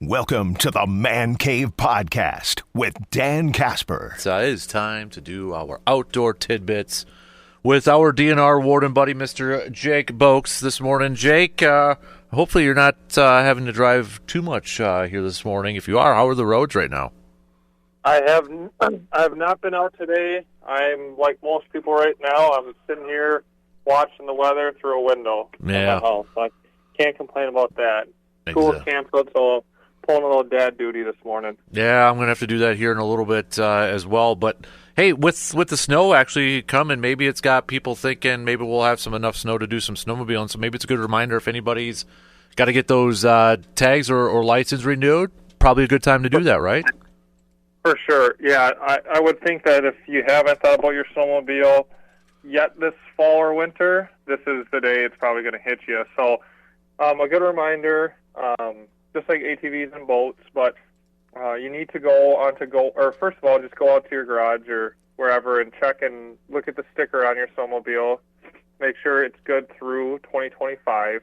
Welcome to the Man Cave Podcast with Dan Casper. It is time to do our Outdoor Tidbits with our DNR warden buddy, Mr. Jake Bolks, this morning. Jake, hopefully you're not having to drive too much here this morning. If you are, how are the roads right now? I have not been out today. I'm like most people right now. I'm sitting here watching the weather through a window in my house. I can't complain about that. School's canceled, so pulling a little dad duty this morning. Yeah, I'm going to have to do that here in a little bit as well. But, hey, with the snow actually coming, maybe it's got people thinking maybe we'll have enough snow to do some snowmobiling. So maybe it's a good reminder if anybody's got to get those tags or license renewed, probably a good time to do that, right? For sure, yeah. I would think that if you haven't thought about your snowmobile yet this fall or winter, this is the day it's probably going to hit you. So a good reminder, just like ATVs and boats, but you need to first of all, just go out to your garage or wherever and check and look at the sticker on your snowmobile. Make sure it's good through 2025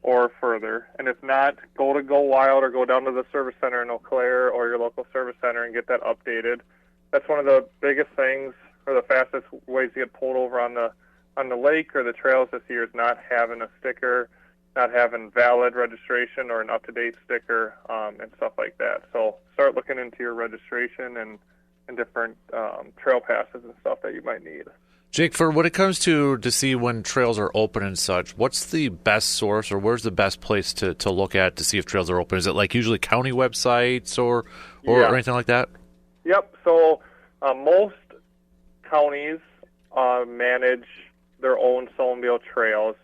or further. And if not, go Wild or go down to the service center in Eau Claire or your local service center and get that updated. That's one of the biggest things, or the fastest ways to get pulled over on the lake or the trails this year, is not having a sticker, not having valid registration or an up-to-date sticker, and stuff like that. So start looking into your registration and different trail passes and stuff that you might need. Jake, for when it comes to see when trails are open and such, what's the best source or where's the best place to look at to see if trails are open? Is it like usually county websites or anything like that? Yep. So most counties manage their own snowmobile trails.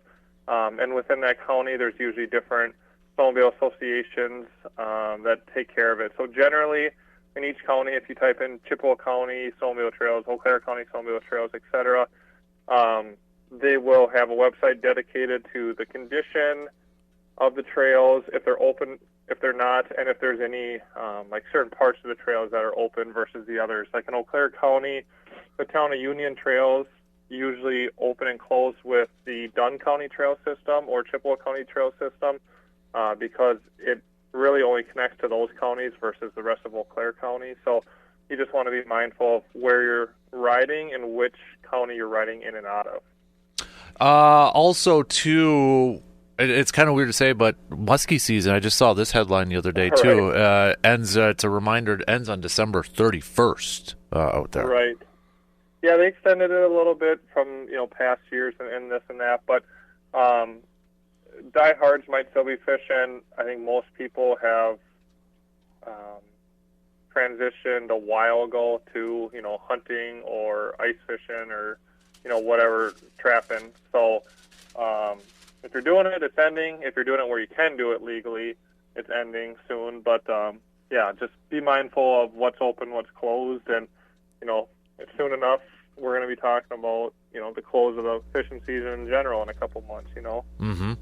And within that county, there's usually different snowmobile associations that take care of it. So generally, in each county, if you type in Chippewa County snowmobile trails, Eau Claire County snowmobile trails, etc., they will have a website dedicated to the condition of the trails, if they're open, if they're not, and if there's any like certain parts of the trails that are open versus the others. Like in Eau Claire County, the town of Union trails usually open and close with the Dunn County trail system or Chippewa County trail system because it really only connects to those counties versus the rest of Eau Claire County. So you just want to be mindful of where you're riding and which county you're riding in and out of. Also, too, it's kind of weird to say, but muskie season, I just saw this headline the other day, too, ends, it's a reminder, it ends on December 31st out there. Right. Yeah, they extended it a little bit from, past years and this and that, but diehards might still be fishing. I think most people have transitioned a while ago to, hunting or ice fishing or, whatever, trapping. So if you're doing it, it's ending. If you're doing it where you can do it legally, it's ending soon. But, just be mindful of what's open, what's closed, and, it's soon enough we're going to be talking about, the close of the fishing season in general in a couple months, Mm-hmm.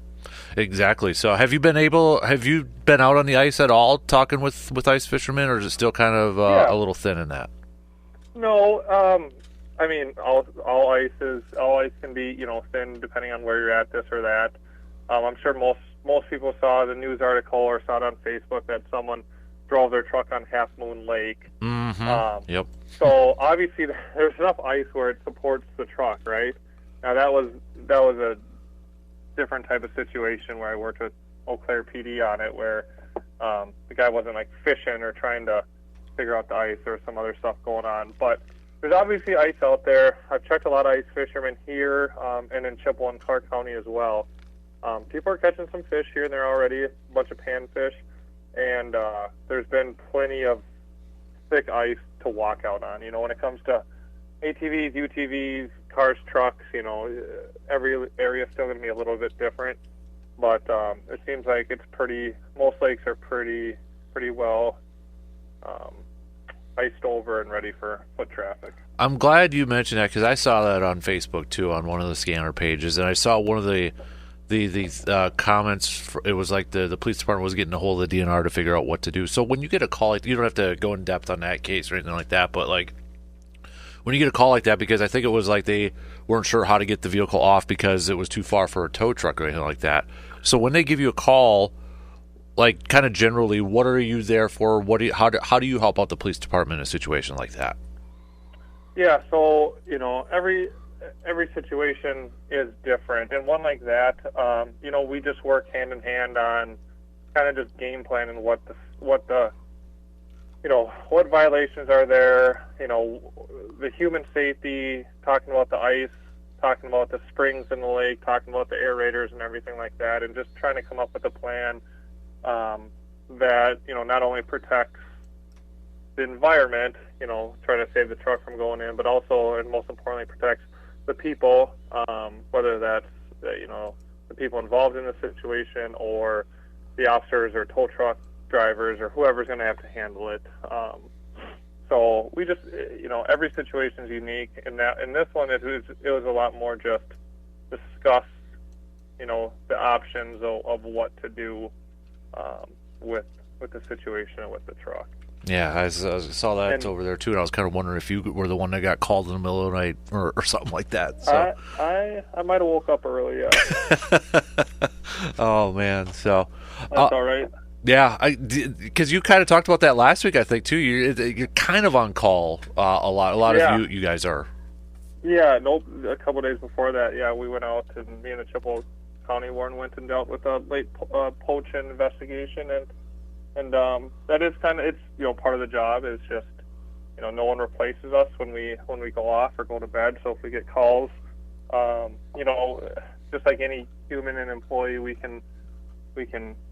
Exactly. So have you been out on the ice at all talking with ice fishermen, or is it still kind of a little thin in that? No, I mean, all ice can be, thin depending on where you're at, this or that. I'm sure most people saw the news article or saw it on Facebook that someone drove their truck on Half Moon Lake. Mm-hmm. Yep. So obviously there's enough ice where it supports the truck, right? Now that was a different type of situation where I worked with Eau Claire PD on it, where the guy wasn't like fishing or trying to figure out the ice. There was some other stuff going on, but there's obviously ice out there. I've checked a lot of ice fishermen here and in Chippewa and Clark County as well. People are catching some fish here and there already, a bunch of panfish. And there's been plenty of thick ice to walk out on. When it comes to ATVs, UTVs, cars, trucks, every area is still going to be a little bit different. But it seems like most lakes are pretty well iced over and ready for foot traffic. I'm glad you mentioned that because I saw that on Facebook, too, on one of the scanner pages. And I saw one of the comments, it was like the police department was getting a hold of the DNR to figure out what to do. So when you get a call, you don't have to go in depth on that case or anything like that, but like when you get a call like that, because I think it was like they weren't sure how to get the vehicle off because it was too far for a tow truck or anything like that. So when they give you a call, like kind of generally, what are you there for? How do you help out the police department in a situation like that? Yeah, so every situation is different, and one like that, we just work hand in hand on kind of just game planning what violations are there, the human safety, talking about the ice, talking about the springs in the lake, talking about the aerators and everything like that, and just trying to come up with a plan that not only protects the environment, trying to save the truck from going in, but also, and most importantly, protects the people, whether that's the people involved in the situation or the officers or tow truck drivers or whoever's going to have to handle it. So we just, every situation is unique. In this one, it was a lot more just discuss, the options of what to do with the situation and with the truck. Yeah, I saw that over there too, and I was kind of wondering if you were the one that got called in the middle of the night or something like that. So. I might have woke up early. Yeah. Oh man, so that's all right. Yeah, because you kind of talked about that last week, I think too. You're kind of on call a lot. A lot of you guys are. Yeah, nope. A couple of days before that, yeah, we went out, and me and the Chippewa County warden went and dealt with a late poaching investigation, and that is kind of, it's part of the job is just no one replaces us when we go off or go to bed. So if we get calls, just like any human and employee, we can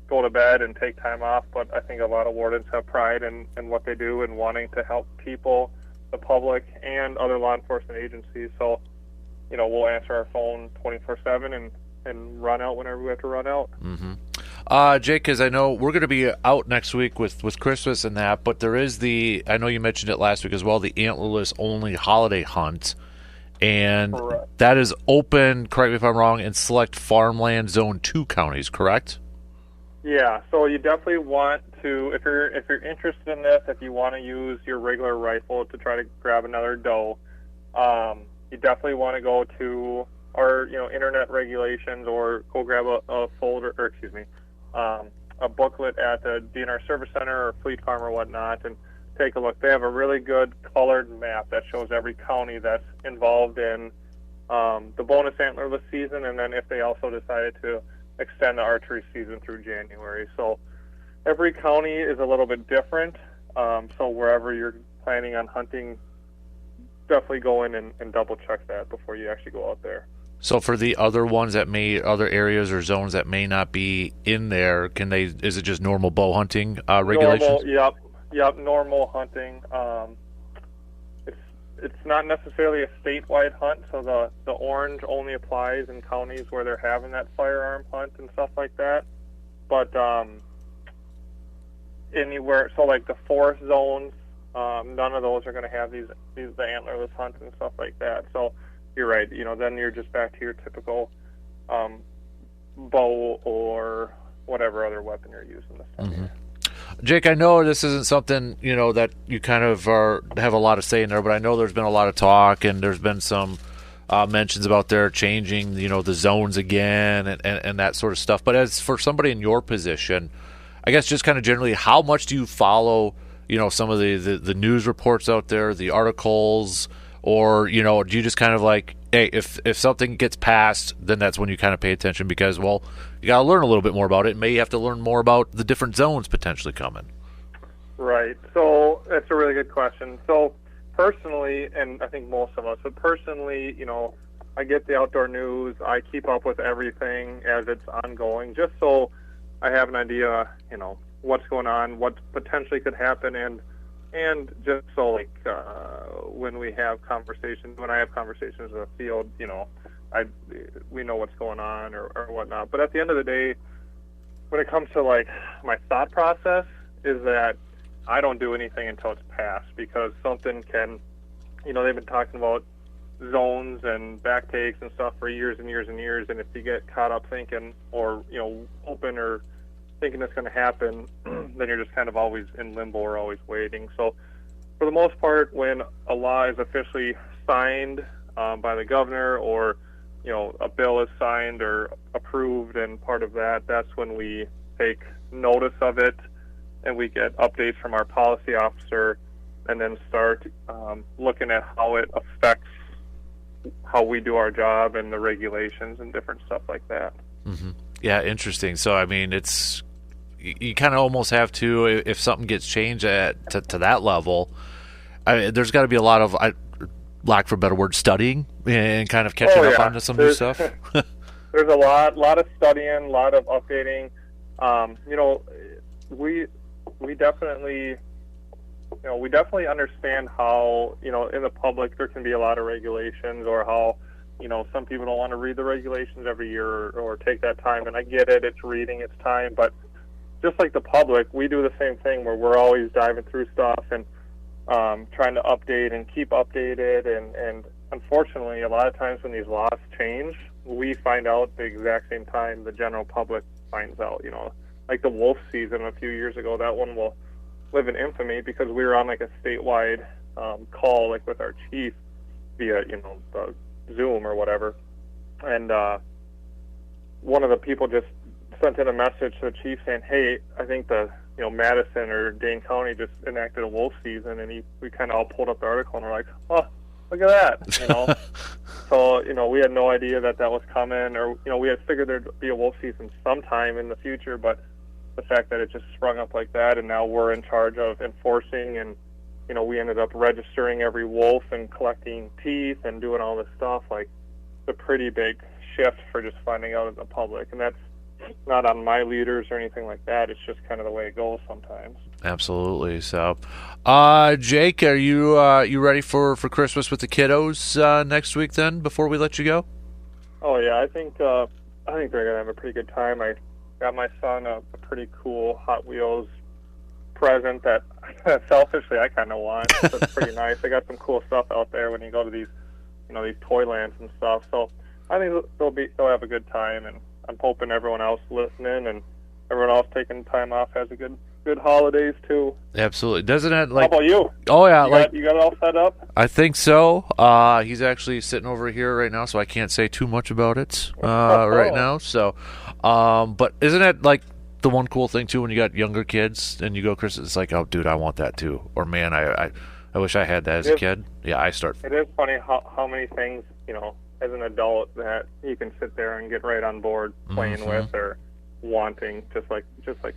go to bed and take time off. But I think a lot of wardens have pride in what they do and wanting to help people, the public, and other law enforcement agencies. So we'll answer our phone 24/7 and run out whenever we have to run out. Mm-hmm. Jake, because I know we're going to be out next week with Christmas and that, but there is I know you mentioned it last week as well, the antlerless only holiday hunt. And correct. That is open, correct me if I'm wrong, in select farmland zone 2 counties, correct? Yeah, so you definitely want to, if you're interested in this, if you want to use your regular rifle to try to grab another doe, you definitely want to go to our internet regulations or go grab a folder, or excuse me, a booklet at the DNR Service Center or Fleet Farm or whatnot, and take a look. They have a really good colored map that shows every county that's involved in the bonus antlerless season, and then if they also decided to extend the archery season through January. So every county is a little bit different. So wherever you're planning on hunting, definitely go in and double check that before you actually go out there. So for the other ones other areas or zones that may not be in there, is it just normal bow hunting regulations? Yep, normal hunting. It's not necessarily a statewide hunt, so the orange only applies in counties where they're having that firearm hunt and stuff like that. But anywhere, so like the forest zones, none of those are going to have the antlerless hunts and stuff like that. So you're right. Then you're just back to your typical bow or whatever other weapon you're using this time. Mm-hmm. Jake, I know this isn't something, that you kind of have a lot of say in there, but I know there's been a lot of talk and there's been some mentions about their changing, the zones again and that sort of stuff. But as for somebody in your position, I guess just kind of generally, how much do you follow, some of the news reports out there, the articles, or, do you just kind of like, hey, if something gets passed, then that's when you kind of pay attention because, well, you got to learn a little bit more about it. And maybe you have to learn more about the different zones potentially coming. Right. So that's a really good question. So personally, and I think most of us, but personally, I get the outdoor news. I keep up with everything as it's ongoing, just so I have an idea, what's going on, what potentially could happen, and just so like when I have conversations in the field, we know what's going on or whatnot. But at the end of the day, when it comes to like my thought process, is that I don't do anything until it's passed, because something can, they've been talking about zones and back takes and stuff for years and years and years, and if you get caught up thinking or hoping or thinking it's going to happen, then you're just kind of always in limbo or always waiting. So for the most part, when a law is officially signed by the governor, or a bill is signed or approved and part of that, that's when we take notice of it, and we get updates from our policy officer, and then start looking at how it affects how we do our job and the regulations and different stuff like that. Mm-hmm. Yeah, interesting. So, I mean, you kind of almost have to, if something gets changed to that level, there's got to be a lot of, lack for a better word, studying and kind of catching up on some new stuff. There's a lot of studying, a lot of updating. We definitely understand how, in the public there can be a lot of regulations, or how, some people don't want to read the regulations every year or take that time. And I get it. It's reading, it's time. But just like the public, we do the same thing where we're always diving through stuff and trying to update and keep updated. And unfortunately, a lot of times when these laws change, we find out the exact same time the general public finds out. Like the wolf season a few years ago, that one will live in infamy because we were on like a statewide call, like with our chief via the Zoom or whatever, and one of the people just sent in a message to the chief saying, "Hey, I think Madison or Dane County just enacted a wolf season," and we kind of all pulled up the article and we're like, "Oh, look at that!" So we had no idea that was coming, or we had figured there'd be a wolf season sometime in the future, but the fact that it just sprung up like that, and now we're in charge of enforcing, and we ended up registering every wolf and collecting teeth and doing all this stuff. Like, it's a pretty big shift for just finding out in the public, and that's not on my leaders or anything like that. It's just kind of the way it goes sometimes. Absolutely. So, Jake, are you ready for Christmas with the kiddos next week? Then, before we let you go. Oh yeah, I think they're gonna have a pretty good time. I got my son a pretty cool Hot Wheels present that selfishly I kind of want. So it's pretty nice. They got some cool stuff out there when you go to these, these toy lands and stuff. So I think they'll have a good time, and I'm hoping everyone else listening and everyone else taking time off has a good holidays too. Absolutely. Doesn't it How about you? Oh yeah, you got it all set up? I think so. He's actually sitting over here right now, so I can't say too much about it right now. So, but isn't it like the one cool thing too when you got younger kids and you go Christmas? It's like, oh, dude, I want that too. Or man, I wish I had that as a kid. Yeah, It is funny how many things as an adult that you can sit there and get right on board playing with or wanting, just like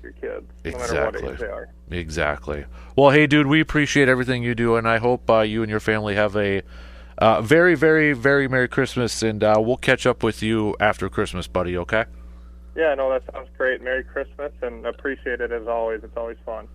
your kids, no matter what age they are. Exactly. Well, hey, dude, we appreciate everything you do, and I hope you and your family have a very, very, very Merry Christmas, and we'll catch up with you after Christmas, buddy, okay? Yeah, no, that sounds great. Merry Christmas, and appreciate it as always. It's always fun.